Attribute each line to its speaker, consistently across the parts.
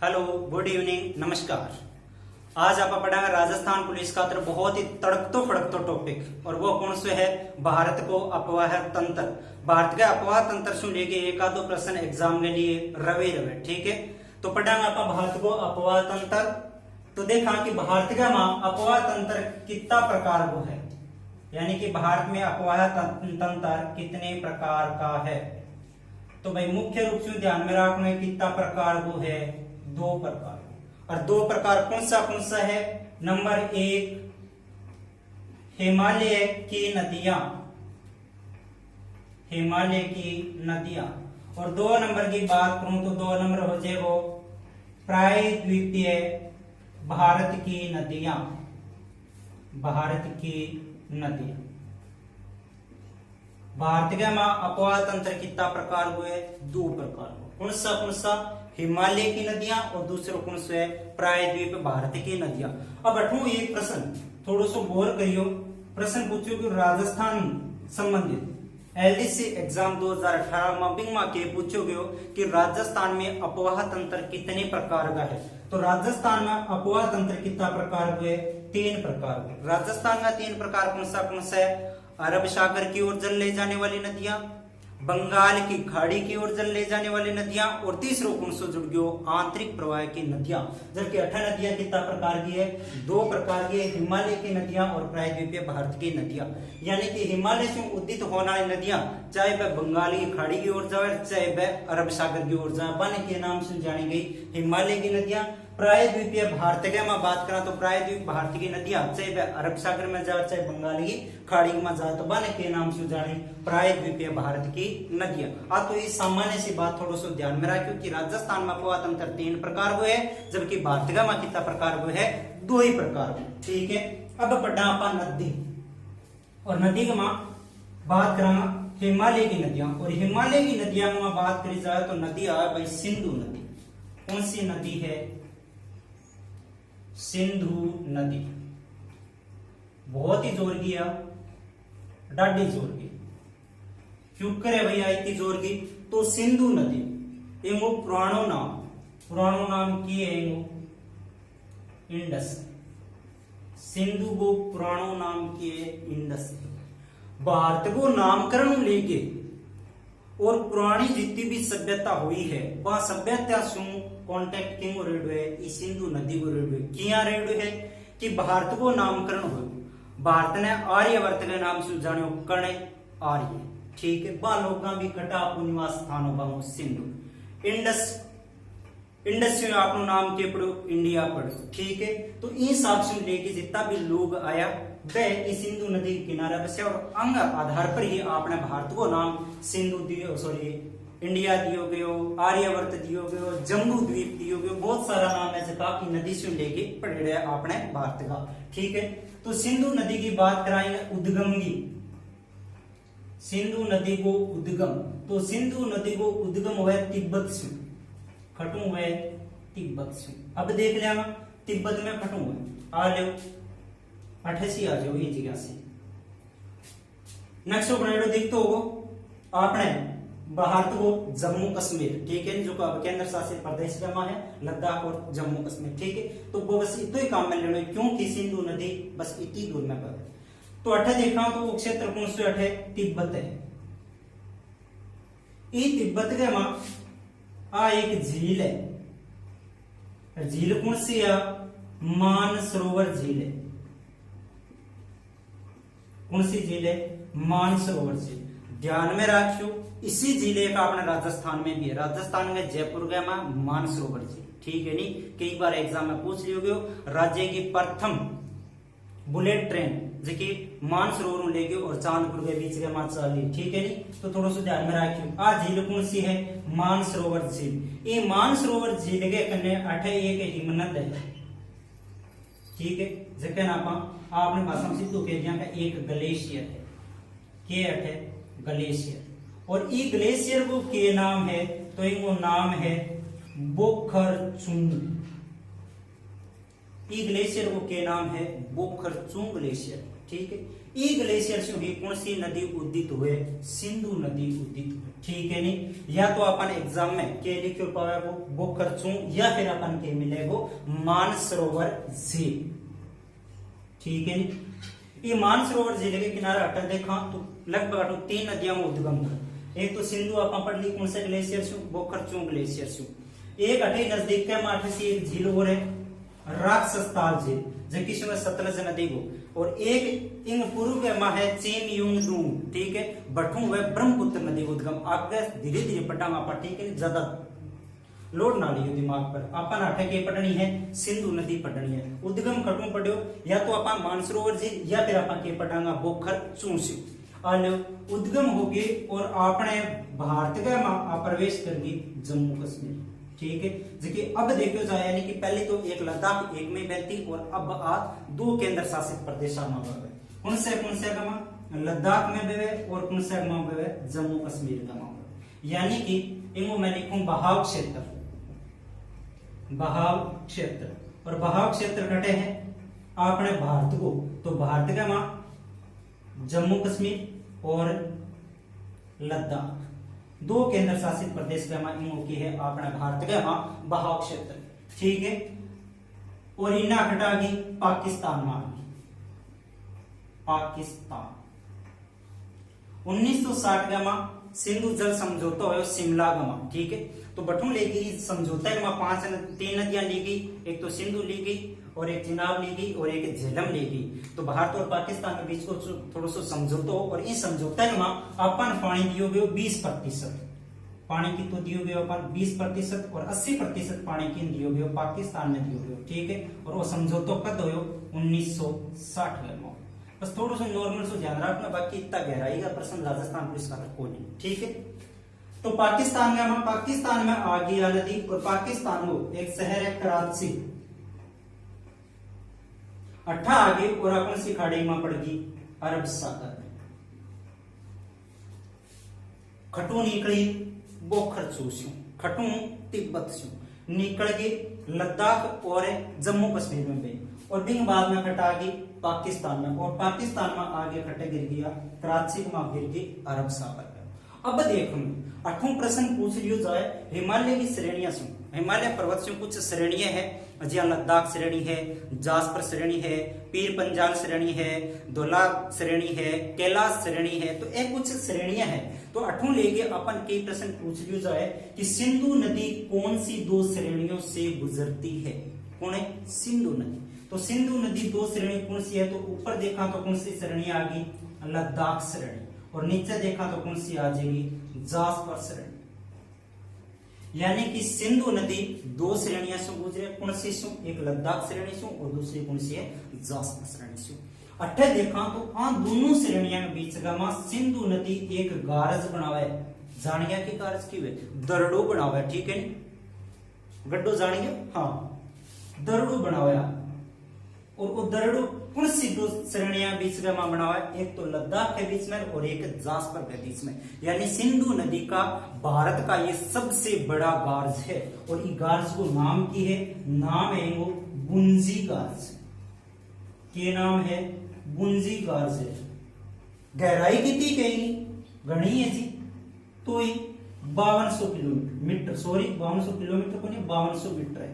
Speaker 1: Hello, good evening, नमस्कार। आज आप पढ़ेंगे राजस्थान पुलिस का तो बहुत ही तड़कतो फड़कतो टॉपिक, और वो कौन से है? भारत को अफवाह तंत्र। भारत के अफवाह तंत्र से लेके एक आधो प्रश्न एग्जाम के लिए रवे। ठीक है, तो पढ़ेंगे आप भारत को अफवाह तंत्र। तो देखा कि भारत का अफवाह तंत्र कितना प्रकार को है, यानी कि भारत में अफवाह तंत्र कितने प्रकार का है। तो भाई मुख्य रूप से ध्यान में रखना कितना प्रकार को है, 2 प्रकार। और 2 प्रकार कौन सा है? नंबर 1 हिमालय की नदियां, हिमालय की नदियां। और 2 नंबर की बात करूं तो 2 नंबर हो जाए वो प्रायद्वीपीय भारत की नदियां, भारत की नदियां। भारत के अफवाह तंत्र कितना प्रकार हुए? 2 प्रकार। कौन सा? हिमालय की नदियां, और दूसरा कौन सा है? प्रायद्वीप भारत की नदियां। अब अठवां एक प्रश्न थोड़ा सा गौर करियो। प्रश्न पूछो कि राजस्थान संबंधित एलडीसी एग्जाम 2018 में बिंग के पूछो गयो कि राजस्थान में अफवाह तंत्र कितने प्रकार का है। तो राजस्थान में अफवाह तंत्र कितना प्रकार हुए? 3 प्रकार हुए। राजस्थान का 3 प्रकार कौन सा है? अरब सागर की ओर जल ले जाने वाली नदियां, बंगाल की खाड़ी की ओर जल ले जाने वाली नदियां, और तीसरा कौन सा जुड़ गयो? आंतरिक प्रवाह की नदियां। जबकि 8 नदियां कितना प्रकार की है? 2 प्रकार की है, हिमालय की नदियां और प्रायद्वीपीय भारत की नदियां। यानी कि हिमालय से उदित होने वाली नदियां, चाहे वह बंगाल की खाड़ी की ओर जाए, चाहे वह अरब सागर की ओर जाए, बन के नाम से जानी गई हिमालय की नदियां। प्रायद्वीपीय भारत के में बात करा तो प्रायद्वीप भारत की नदियां, चाहे वह अरब सागर में जाए चाहे बंगाल की खाड़ी में जाए, तो बन के नाम से जानी प्रायद्वीपीय भारत की नदियां। तो ये सामान्य सी बात थोड़ा सा ध्यान में रखियो कि राजस्थान में अफवाह तंत्र 3 प्रकार हुए है, जबकि भारत का में कितना प्रकार हुए है? 2 ही प्रकार। ठीक है, अब पढ़ा आपा नदी, और नदी के मां बात करा हिमालय की नदियां। और हिमालय की नदियां में बात करी जाए तो नदी आ भाई सिंधु नदी। कौन सी नदी है? सिंधु नदी। बहुत ही जोर की है, डाडी जोर की। क्यों करे भैया इतनी जोर की? तो सिंधु नदी एगो पुरानो नाम की है इंडस। सिंधु को पुरानो नाम की है इंडस। भारत को नामकरण लेके और पुरानी जितनी भी सभ्यता हुई है, वह सभ्यता से कॉन्टेक्ट किंग रेडियो है, इस सिंधु नदी को रेडियो किया रेडियो है कि भारत को नामकरण हो। भारत ने आर्यवर्त के नाम से जानो कर्ण आर्य। ठीक है, वह लोग भी कटा अपने निवास स्थानों का सिंधु। इंडस से आपनो नाम के पढ़ो, इंडिया पढ़ो। ठीक है, तो इन हिसाब से लेके जितना भी लोग आया वह इस सिंधु नदी के किनारे बसे, और अंग आधार पर ही आपने भारत को नाम सिंधु दियो, सॉरी इंडिया दियो गयो, आर्यवर्त दियो गयो, जम्बू द्वीप दियो गयो, बहुत सारा नाम है जिसका की नदी से लेके पढ़े आपने भारत का। ठीक है, तो सिंधु नदी की बात कराएंगे उद्गम की। सिंधु नदी को उद्गम, तो सिंधु नदी को उद्गम हुआ तिब्बत से, खटू हुए तिब्बत से। अब देख लिया तिब्बत में खटू हुए, आ जाओ 88 आ जाओ ये जगह से। नेक्स्ट बनाइडो देखते हो आपने भारत को जम्मू कश्मीर। ठीक है, जो केंद्र शासित प्रदेश में है लद्दाख और जम्मू कश्मीर। ठीक है, तो वो बस इतना ही काम में लेना, क्योंकि सिंधु नदी बस इतनी दूर में पड़े। तो 8 देखा तो वो क्षेत्र कौन से 8 है? तिब्बत है। ये तिब्बत के मां एक झील है। झील कौन सी है? मानसरोवर झील है। कौन सी झील है? मानसरोवर झील। ध्यान में रखियो, इसी जिले का अपने राजस्थान में भी है। राजस्थान में जयपुर के मानसरोवर झील। ठीक है, नहीं कई बार एग्जाम में पूछ लियो राज्य की प्रथम बुलेट ट्रेन जो कि मानसरोवर लेके और चांदपुर के बीच के चली। ठीक है, नहीं तो थोड़ा सा ध्यान में रखियो। आ झील कौन सी है? मानसरोवर झील। ये मानसरोवर झील के कन्ने 8 एक हिमनद है। ठीक है, जैसे आपने भाषा में सिद्ध कह दिया का एक ग्लेशियर है। के 8 है? ग्लेशियर। और ये ग्लेशियर को के नाम है? तो इनको नाम है बोखरचुंग। ये ग्लेशियर को के नाम है? बोखरचुंग ग्लेशियर। ठीक है, ई ग्लेशियर से ही कौन सी नदी उदित हुए? सिंधु नदी उदित हुए, ठीक है नहीं। या तो अपन एग्जाम में के लिखे पावे वो खर्चू, या फिर अपन के मिलेगो मानसरोवर झील, ठीक है नहीं। ये मानसरोवर झील के किनारे अटल देखा तो लगभग 3 नदियां में उद्गम कर। एक तो सिंधु अपन पढ़ ली कौन सा ग्लेशियर से, बोखर चू ग्लेशियर से। एक अठे नजदीक के माठे से एक झील हो रहे राक्षसताल झील जो कि सतलज नदी को, और एक इंग पूर्व में है चेमयुंगदू, ठीक है, बठू व ब्रह्मपुत्र नदी को उद्गम। आगे धीरे धीरे पढ़ांगा अपन, ठीक है, ज्यादा लोड ना लियो दिमाग पर। अपन अठे के पढ़नी है सिंधु नदी पढ़नी है। उद्गम खटू पढ़ो या तो अपन मानसरोवर झील या फिर अपन के पढ़ांगा बोखर चूसी। उद्गम होगी और आपने भारत का प्रवेश करगी जम्मू कश्मीर, ठीक है। देखिए अब देखो जाए यानी कि पहले तो एक लद्दाख एक में बहती और अब आज 2 केंद्र शासित प्रदेश कौन से लद्दाख में बेवे और कौन से बेवे जम्मू कश्मीर का मामला। यानी कि इनको मैं लिखूं बहाव क्षेत्र, बहाव क्षेत्र, और बहाव क्षेत्र घटे हैं आपने भारत को, तो भारत का मां जम्मू कश्मीर और लद्दाख 2 केंद्र शासित प्रदेश का मां इनों की है अपना भारत का मां बहाव क्षेत्र, ठीक है। और इना हटागी पाकिस्तान मां, पाकिस्तान 1960 का मां सिंधु जल समझौता हो शिमला का मां, ठीक है। तो बठू लेगी समझौता के मां 3 नदियां ली गई, एक तो सिंधु ली गई और एक चिनाब ली गई और एक झेलम ली गई। तो भारत और पाकिस्तान के बीच को थोड़ा सा समझौता हो, और इस समझौता में अपन पानी दियो गयो 20%, पानी की तो दियो गयो अपन 20% और 80% पानी की दियो गयो पाकिस्तान में दियो गयो, ठीक है। और वो समझौता कब हो 1960 में। बस थोड़ा सा नॉर्मल से ध्यान रखना, बाकी इतना गहराई का प्रश्न राजस्थान पुलिस का को नहीं, ठीक है। तो पाकिस्तान में आ गई नदी, और पाकिस्तान को एक शहर है कराची, अट्ठा आगे और अपन सी खाड़ी में पड़ गई अरब सागर में। खटू निकली बोखर चूस्यू, खटू तिब्बत से निकल गई लद्दाख और जम्मू कश्मीर में गई, और बिंग बाद में खटा गई पाकिस्तान में, और पाकिस्तान में आगे खटे गिर गया कराची में गिर गई अरब सागर में। अब देखो 8वां प्रश्न पूछ लियो जाए हिमालय की श्रेणियां से। हिमालय पर्वत से कुछ श्रेणियां हैं, जिया लद्दाख श्रेणी है, जास्पर श्रेणी है, पीर पंजाल श्रेणी है, दोला श्रेणी है, कैलाश श्रेणी है। तो ये कुछ श्रेणियां हैं। तो 8वां लेके अपन कई प्रश्न पूछ लियो जाए कि सिंधु नदी कौन सी 2 श्रेणियों से गुजरती है? कौन है? सिंधु नदी। तो सिंधु नदी 2 श्रेणी कौन सी है? तो ऊपर देखा तो कौन सी श्रेणी आ गई? लद्दाख श्रेणी, और नीचे देखा तो कौन सी आ जाएगी? जास्पर श्रेणी। यानी कि सिंधु नदी 2 श्रेणियां से गुजरे, कौन सी सु? एक लद्दाख श्रेणी से और दूसरी कौन सी है? जास्पर श्रेणी से। अट्ठे देखा तो दोनों श्रेणियों के बीच का सिंधु नदी एक गारज बनावे, जानिया की गारज की वे दरड़ो बनावे, ठीक है, गड्ढो जानिए, हाँ दरड़ो बनाया। और वो दरड़ो कौन सी 2 श्रेणियां बीच में बनावा? एक तो लद्दाख के बीच में और एक जास्पर के बीच में। यानी सिंधु नदी का भारत का ये सबसे बड़ा गार्ज है, और ये गार्ज को नाम की है, नाम है वो बुंजी गार्ज। के नाम है? बुंजी गार्ज है। गहराई कितनी कहेगी? गणी है जी, तो 5200 किलोमीटर, सॉरी 5200 किलोमीटर को नहीं 5200 मीटर है।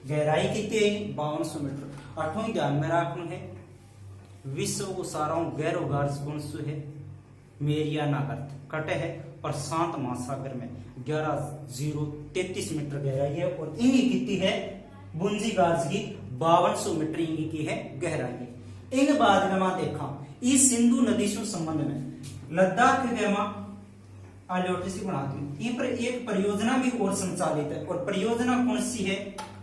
Speaker 1: गहराई कितनी है? 5200 मीटर। 8वां ध्यान में रखना है, विश्व को सारा गैरो गार्ज कौन सा है? मेरियाना कटे है प्रशांत महासागर में 11,033 मीटर गहराई है, और इनकी कितनी है? बुंजी गार्ज की 5200 मीटर इनकी की है गहराई। एक बात में देखा इस सिंधु नदी से संबंध में लद्दाख के आलोटिसी बनाती हूँ, इन पर एक परियोजना भी और संचालित है, और परियोजना कौन सी है?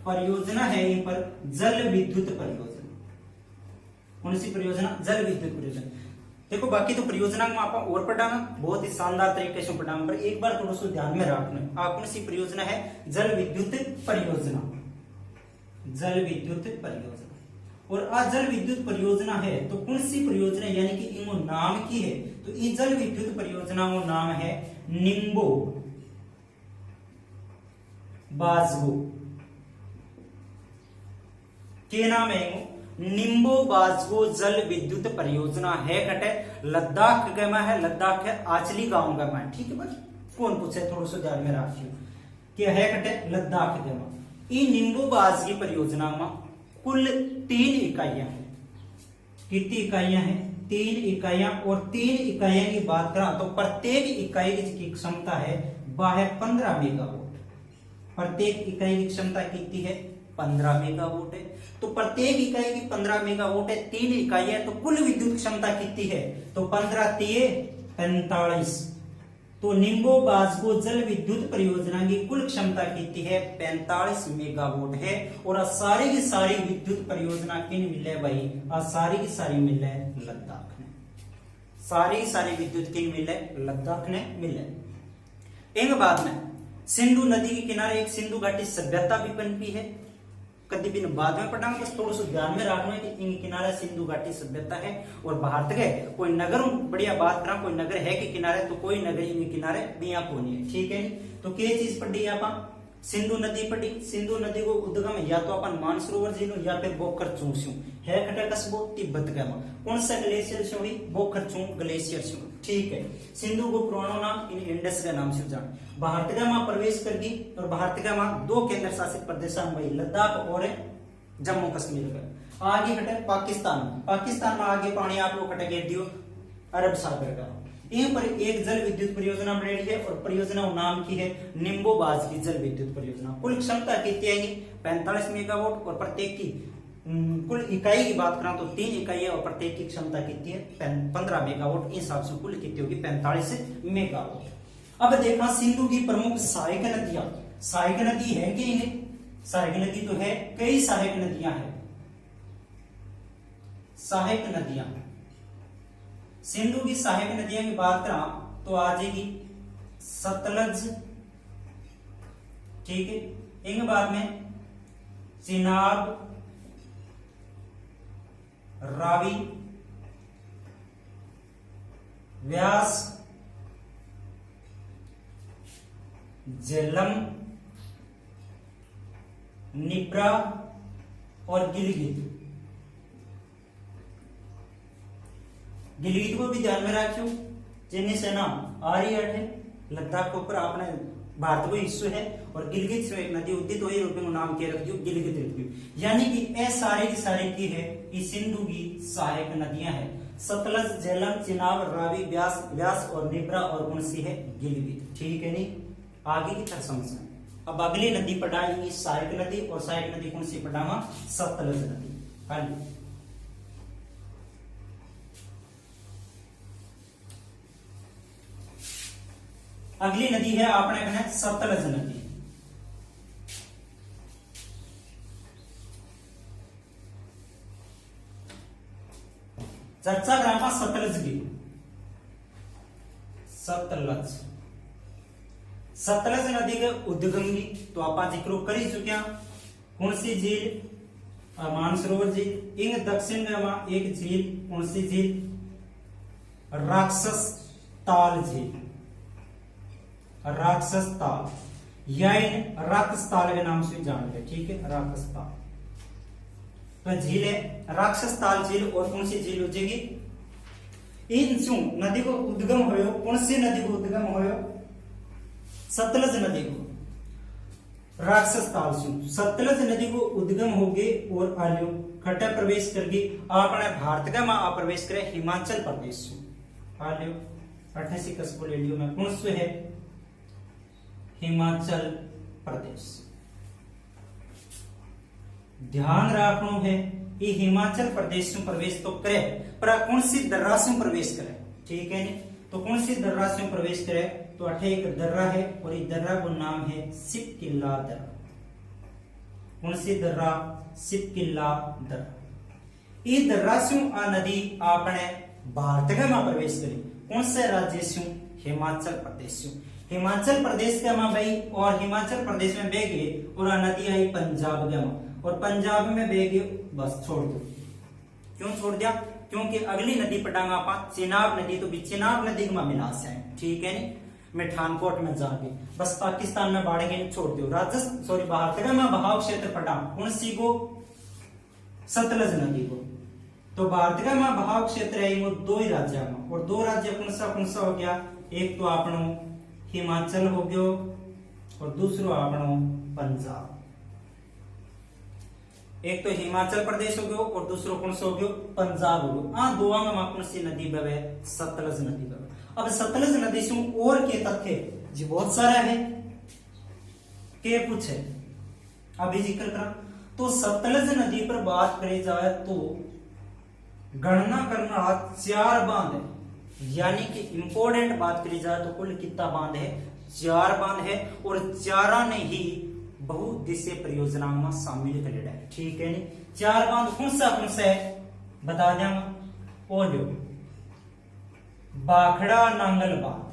Speaker 1: परियोजना है इन पर जल विद्युत परियोजना। कौन सी परियोजना? जल विद्युत परियोजना। देखो बाकी तो परियोजना में आप और पढ़ाना बहुत ही शानदार तरीके से पढ़ाना, पर एक बार थोड़ा सा ध्यान में रखना। आप कौन सी परियोजना है? जल विद्युत परियोजना, जल विद्युत परियोजना। और आज जल विद्युत परियोजना है तो कौन सी परियोजना, यानी कि इनको नाम की है, तो ये जल विद्युत परियोजना का नाम है निम्बो बाजगो। के नाम है? निम्बो बाजगो जल विद्युत परियोजना है कटे लद्दाख के में है, लद्दाख है आचली गांव का में, ठीक है भाई। कौन पूछे थोड़ा सा ध्यान में रखियो कि है कटे लद्दाख के में। ये निम्बो बाजगी परियोजना में कुल 3 इकाइयां हैं। कितनी इकाइयां हैं? 3 इकाइयां। और 3 इकाइयां की बात करा तो प्रत्येक इकाई की क्षमता है वह है 15 मेगावाट। प्रत्येक इकाई की क्षमता कितनी है? 15 मेगावाट है। तो प्रत्येक इकाई की 15 मेगावाट है, 3 इकाई है, तो कुल विद्युत क्षमता कितनी है? तो 15 3 45। तो निम्बो बाजगो जल विद्युत परियोजना की कुल क्षमता कितनी है? 45 मेगावाट है। और सारी की सारी विद्युत परियोजना किन मिले भाई? सारी की सारी मिले लद्दाख ने। सारी की सारी विद्युत किन मिले? लद्दाख ने मिले। एक बाद में सिंधु नदी के किनारे एक सिंधु घाटी सभ्यता भी पनपी है। कभी भी बाद में पढ़ाऊंगा, बस थोड़ा सा ध्यान में रखना है कि इनके किनारे सिंधु घाटी सभ्यता है। और भारत के कोई नगर, बढ़िया बात करा, कोई नगर है कि किनारे, तो कोई नगर इनके किनारे बिया को नहीं है, ठीक है। तो क्या चीज पढ़ी अपन? सिंधु नदी पढ़ी। सिंधु नदी को उद्गम या तो अपन मानसरोवर झील या फिर बोकर चूस्यू है खटे कस्बो तिब्बत का। कौन सा ग्लेशियर से हुई? बोकर चू ग्लेशियर से, ठीक है। सिंधु को पुराना नाम इन इंडस के नाम से जान। भारत का मां प्रवेश कर गई। और भारत का मां 2 केंद्र शासित प्रदेश भाई, लद्दाख और जम्मू कश्मीर का। आगे हटे पाकिस्तान। पाकिस्तान में आगे पानी आप लोग हटे घेर दियो अरब सागर का। यहीं पर एक जल विद्युत परियोजना बन रही है और परियोजना नाम की है निम्बो बाजगी जल विद्युत परियोजना। कुल क्षमता कितनी आएगी? 45 मेगावाट। और प्रत्येक की कुल इकाई की बात करें तो 3 इकाई है और प्रत्येक की क्षमता कितनी है? 15 मेगावाट। इस हिसाब से कुल कितनी होगी? 45 मेगावाट। अब देखा सिंधु की प्रमुख सहायक नदियां। सहायक नदी है कि नहीं? सहायक नदी तो है, कई सहायक नदियां हैं। सहायक नदियां, सिंधु की सहायक नदियां की बात करा तो आ जाएगी सतलज, ठीक है। एक बाद में चिनाब, रावी, व्यास, झेलम, निब्रा और गिलगित। गिलगित को भी ध्यान में रखियो, जिन्हें से ना आर्यट है लद्दाख के ऊपर अपने भारत को हिस्सों है। और गिलगित से एक नदी उदित वही रूप में नाम के रख दियो गिलगित रख दियो। यानी कि ए सारे की सारे की है ये सिंधु की सहायक नदियां हैं। सतलज, झेलम, चिनाब, रावी, व्यास और निब्रा और कौन सी है? गिलगित, ठीक है। नहीं आगे की तरफ समझना। अब अगली नदी पढ़ाएंगे सहायक नदी। और सहायक नदी कौन सी पढ़ावा? सतलज नदी। हाली अगली नदी है आपने कहना सतलज नदी। चर्चा ग्रामा सतलज की। सतलज, सतलज नदी के उद्गम की तो आप जिक्र कर ही चुके। कौन सी झील? मानसरोवर झील। इन दक्षिण में एक झील, कौन सी झील? राक्षस ताल झील। राक्षस ताल या राक्षस ताल के नाम से जानते हैं, ठीक है। राक्षस ताल तो झील है राक्षस ताल झील। और कौन सी झील हो जाएगी? इन नदी को उद्गम हो, कौन सी नदी को उद्गम हो? सतलज नदी को राक्षस ताल से सतलज नदी को उद्गम हो गए और आलियो खट्टा प्रवेश कर गई आपने भारत का मां प्रवेश करे हिमाचल प्रदेश से। आलियो 88 कस्बों लेडियो में कौन से है? हिमाचल प्रदेश। ध्यान रखना है ये हिमाचल प्रदेश में प्रवेश तो करे पर कौन सी दर्रा से प्रवेश करे, ठीक है। नहीं तो कौन सी दर्रा से प्रवेश करे? तो अठे एक दर्रा है और इस दर्रा को नाम है सिपकिल्ला दर्रा। कौन सी दर्रा? सिपकिल्ला दर्रा। ये दर्रा से आ नदी आपने भारत का मां प्रवेश करी। कौन से राज्य से? हिमाचल प्रदेश से। हिमाचल प्रदेश का मां भाई और हिमाचल प्रदेश में बह गए और नदी आई पंजाब का मां और पंजाब में बह गए, बस छोड़ दो। क्यों छोड़ दिया? क्योंकि अगली नदी पटांगा आपा चिनाब नदी, तो भी चिनाब नदी का मिलास है, ठीक है। नहीं मिठानकोट में जाके बस पाकिस्तान में बाढ़ के छोड़ दो। राजस्थान सॉरी भारत का मैं बहाव क्षेत्र पटा कौन सी को? सतलज नदी को। तो भारत का में भाग क्षेत्र है वो दो ही राज्य में, और दो राज्य कौन सा हो गया, एक तो आपनो हिमाचल हो गयो और दूसरो आपनो पंजाब। एक तो हिमाचल प्रदेश हो गयो और दूसरो कौन सा हो गयो, पंजाब हो गयो। हाँ, दोवा में कौन सी नदी बहे, सतलज नदी बहे। अब सतलज नदी से और के तथ्य जी बहुत सारा है, के पूछे अभी जिक्र करा। तो सतलज नदी पर बात करी जाए तो गणना करना 4 बांध है, यानी कि इंपोर्टेंट बात करी जाए तो कुल कितना बांध है, 4 बांध है, और 4 ने ही बहुउद्देशीय परियोजना में शामिल कर लिया है। ठीक है नी, 4 बांध कौन सा है बता देंगे। ओ लो बाखड़ा नांगल बांध,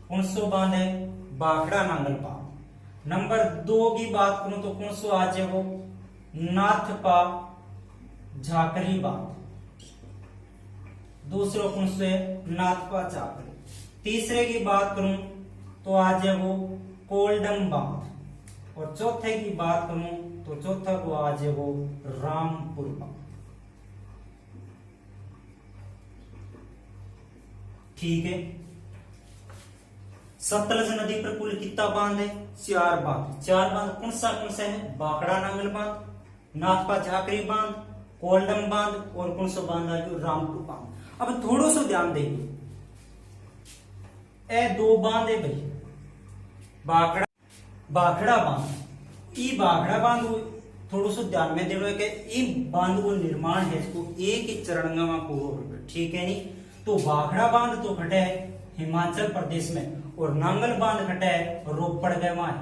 Speaker 1: कौन सा बांध है, बाखड़ा नांगल बांध। नंबर 2 की बात करूं तो कौन सा आज है वो, नाथपा झाकरी बांध। दूसरा कौन सा है, नाथपा झाकरी। तीसरे की बात करूं तो आज है वो कोल्डम बांध, और चौथे की बात करूं तो चौथा को आज है वो रामपुर बांध। ठीक है, सतलज नदी पर कुल कितना बांध है, 4 बांध। 4 बांध कौन सा है, बाखड़ा नांगल बांध, नाथपा झाकरी बांध, कोल्डम बांध, और कौन सा बांध है, रामपुर बांध। अब थोड़ा सा ध्यान देंगे, ए 2 बांध है भाई, बाखड़ा बांध। ई बाखड़ा बांध थोड़ा सा ध्यान में देना है कि ई बांध को निर्माण है इसको एक ही चरण में पूरा हो। ठीक है नी, तो बाखड़ा बांध तो खटे है हिमाचल प्रदेश में, और नांगल बांध खटे है रोपड़ गए है,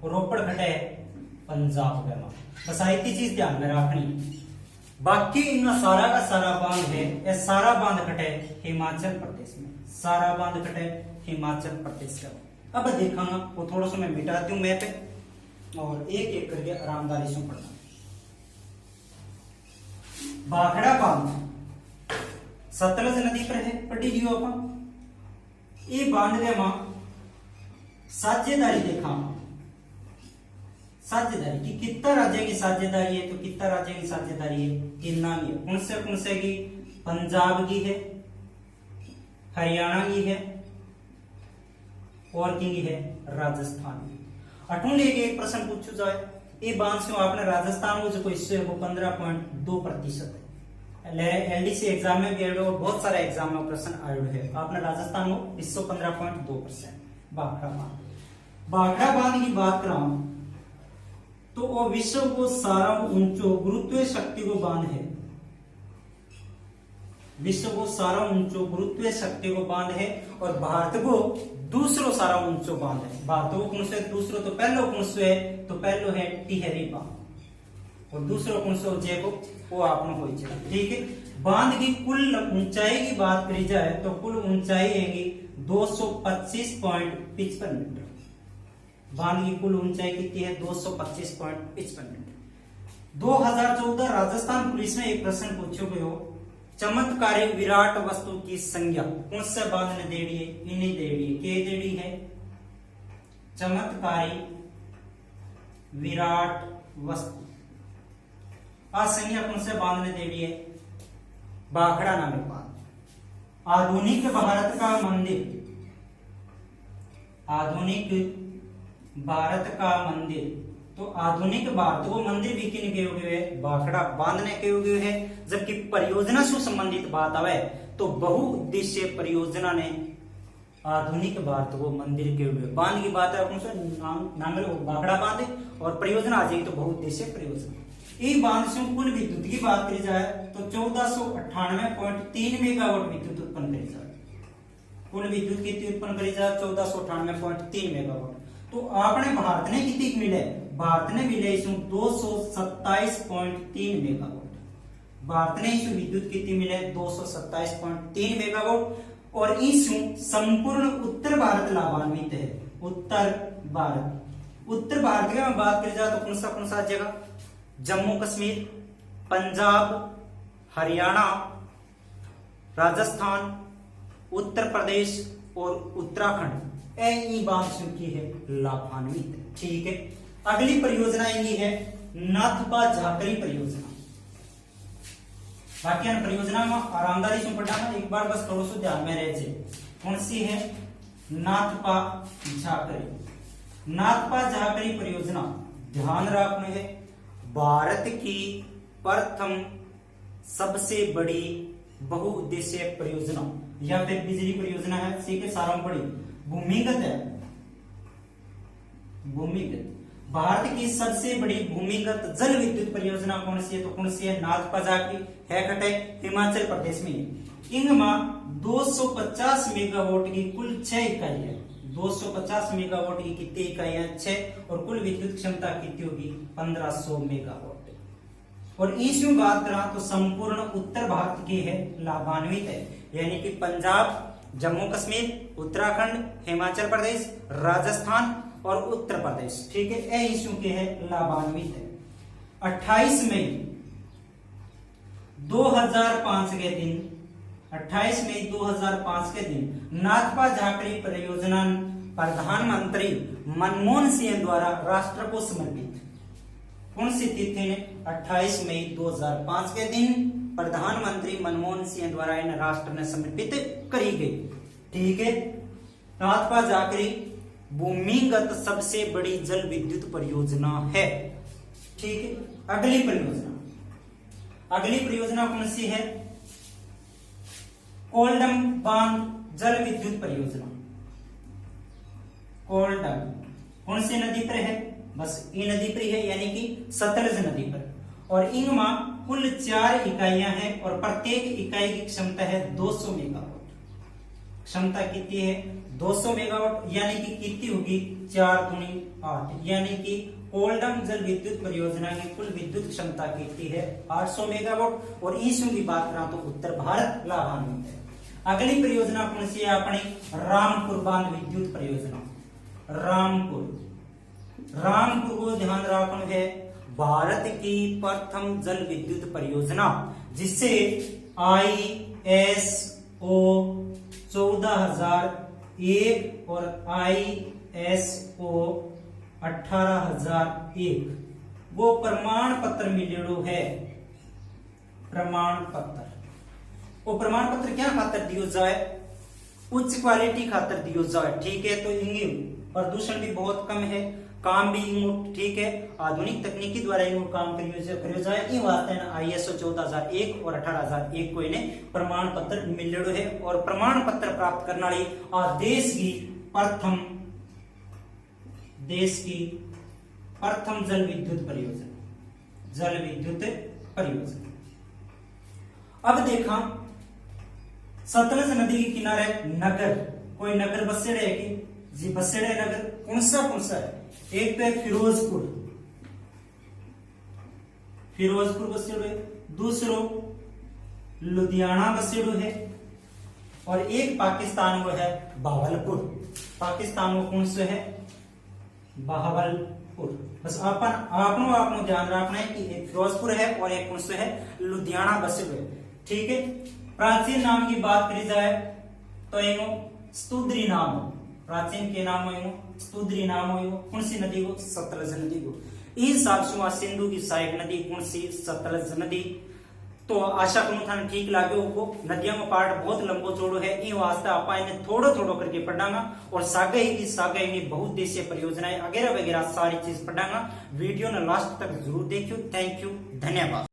Speaker 1: रोपड़ खटे है पंजाब गए। बस इतनी चीज ध्यान में रखनी। बाकी इनका सारा का सारा बांध है, ये सारा बांध खटे हिमाचल प्रदेश में, सारा बांध खटे हिमाचल प्रदेश का। अब देखा वो थोड़ा सा मैं मिटाती हूँ मैप और एक एक करके आरामदारी से पढ़ना। बाखड़ा बांध सतलज नदी पर है, पढ़ी लियो अपन। ये बांध के मां साझेदारी देखा, साझेदारी की कितना राज्य की साझेदारी है, तो कितना राज्य की साझेदारी है, 3 नाम है। कौन से की, पंजाब की है, हरियाणा की है, और की है राजस्थान की। अठूं लेके एक प्रश्न पूछो जाए, ये बांध से आपने राजस्थान को जो हिस्से है वो 15.2% है। एलडीसी एग्जाम में भी बहुत सारे एग्जाम में प्रश्न आए है, आपने राजस्थान को हिस्सों 15.2%। बाखड़ा बांध की बात कराऊं तो वो विश्व को सारा ऊंचो गुरुत्वीय शक्ति को बांध है, विश्व को सारा ऊंचो गुरुत्वीय शक्ति को बांध है, और भारत को दूसरो सारा ऊंचो बांध है। भारत को कौन से दूसरो, तो पहलो कौन से है, तो पहलो है टिहरी बांध, और दूसरो कौन सा हो वो आपने हो जाए। ठीक है, बांध की कुल ऊंचाई की बात करी जाए तो कुल ऊंचाई है 225.55 मीटर। बांध की कुल ऊंचाई कितनी है, 225.55 मीटर। 2014 राजस्थान पुलिस में एक प्रश्न पूछो गयो, चमत्कारी विराट वस्तु की संज्ञा कौन से बांध ने दे दी है, इन्हें दे दी है, के दे दी है, चमत्कारी विराट वस्तु संज्ञा कौन से बांध ने दे दी है, बाखड़ा नामक बांध। आधुनिक भारत का मंदिर, आधुनिक भारत का मंदिर, तो आधुनिक भारत को मंदिर भी किन के हुए है, बाखड़ा बांध ने के हुए है। जबकि परियोजना से संबंधित बात आवे तो बहुउद्देशीय परियोजना ने आधुनिक भारत को मंदिर के हुए। बांध की बात है कौन सा, नांगल बाखड़ा बांध, और परियोजना आ जाएगी तो बहुउद्देशीय परियोजना। एक बांध से कुल विद्युत की बात करी जाए तो 1498.3 मेगावाट विद्युत उत्पन्न करी जाए, कुल विद्युत कितनी उत्पन्न करी जाए, 1498.3 मेगावाट। तो आपने भारत ने कितनी मिले, भारत ने मिले इसमें 227.3 मेगावाट। भारत ने इसमें विद्युत कितनी मिले, 227.3 मेगावाट, और इसमें संपूर्ण उत्तर भारत लाभान्वित है। उत्तर भारत की बात करी जाए तो कौन सा जगह, जम्मू कश्मीर, पंजाब, हरियाणा, राजस्थान, उत्तर प्रदेश और उत्तराखंड, बांध की है लाभान्वित। ठीक है, अगली परियोजना इनकी है नाथपा झाकरी परियोजना। बाकी परियोजना में आरामदारी से पढ़ना, एक बार बस थोड़ा सा ध्यान में रह जाए। कौन सी है? नाथपा झाकरी। नाथपा झाकरी परियोजना ध्यान रखना है, भारत की प्रथम सबसे बड़ी बहुउद्देशीय परियोजना या फिर बिजली परियोजना है। ठीक है, सारा में बड़ी भूमिगत है। भूमिगत भारत की सबसे बड़ी भूमिगत जल विद्युत परियोजना कौन सी है? तो कौन सी है? नाथपा झाकरी है, खटे हिमाचल प्रदेश में। इनमें 250 मेगावाट की कुल 6 इकाई है। 250 मेगावाट की कितनी इकाइयां? 6। और कुल विद्युत क्षमता कितनी होगी? 1500 मेगावाट। और इसमें बात करा तो संपूर्ण उत्तर भारत की है, लाभान्वित है, यानी कि पंजाब, जम्मू कश्मीर, उत्तराखंड, हिमाचल प्रदेश, राजस्थान और उत्तर प्रदेश। ठीक है, ये इश्यू के है, लाभान्वित है। 28 मई 2005 के दिन 28 मई 2005 के दिन नाथपा झाकरी परियोजना प्रधानमंत्री मनमोहन सिंह द्वारा राष्ट्र को समर्पित। कौन सी तिथि ने? 28 मई 2005 के दिन प्रधानमंत्री मनमोहन सिंह द्वारा इन राष्ट्र ने समर्पित करी गई। ठीक है, नाथपा झाकरी भूमिगत सबसे बड़ी जल विद्युत परियोजना है। ठीक है, अगली परियोजना कौन सी है? कोल्डम बांध जल विद्युत परियोजना। कोल्डम कौन सी नदी पर है? बस ये नदी पर है, यानी कि सतलज नदी पर। और इनमें कुल 4 इकाइयां हैं और प्रत्येक इकाई की क्षमता है 200 मेगावाट। क्षमता कितनी है? 200 मेगावाट, यानी कि कितनी होगी? 4 दूनी 8, यानी कि कोल्डम जल विद्युत परियोजना की कुल विद्युत क्षमता कितनी है? 800 मेगावाट। और इसमें की बात करा तो उत्तर भारत लाभान्वित है। अगली परियोजना कौन सी है? अपनी रामपुर बांध विद्युत परियोजना। रामपुर को ध्यान रखना है, भारत की प्रथम जल विद्युत परियोजना जिसे ISO 14001 और ISO 18001 वो प्रमाण पत्र मिलेड़ो है। प्रमाण पत्र, वो प्रमाण पत्र क्या खातर दियो जाए? उच्च क्वालिटी खातर दियो जाए। ठीक है, तो इनकी प्रदूषण भी बहुत कम है, काम भी इनमें ठीक है, आधुनिक तकनीकी द्वारा इनमें काम करियो जाए। ये वास्ते ISO 14001 और 18001 को इन्हें प्रमाण पत्र मिलेड़ो है। और प्रमाण पत्र प्राप्त करने वाली देश की प्रथम जल विद्युत परियोजना। अब देखा सतलज नदी के किनारे नगर, कोई नगर बसेड़े है कि? जी बसेड़े नगर कौन सा है? एक तो है फिरोजपुर बसेड़ो है, दूसरो लुधियाना बसेड़ो है, और एक पाकिस्तान वो है बहावलपुर। पाकिस्तान वो कौन सा है? बहावलपुर। बस आपनो ध्यान रखना है कि एक फिरोजपुर है और एक कौन सा है? लुधियाना बसेड़ो है। ठीक है, प्राचीन नाम की बात करी जाए तो इनको स्तुद्री नाम हो। प्राचीन के नाम हो स्तुद्री नाम हो। कौन सी नदी को? सतलज नदी को। इस हिसाब से सिंधु की सहायक नदी कौन सी? सतलज नदी। तो आशा करूं था ठीक लगे होगा। नदियों का पार्ट बहुत लंबो चौड़ो है, ये वास्ते आप इन्हें थोड़ो थोड़ो करके पढ़ांगा। और सागे ही बहुउद्देशीय परियोजनाएं वगैरह वगैरह सारी चीज पढ़ांगा। वीडियो ने लास्ट तक जरूर देखियो। थैंक यू, धन्यवाद।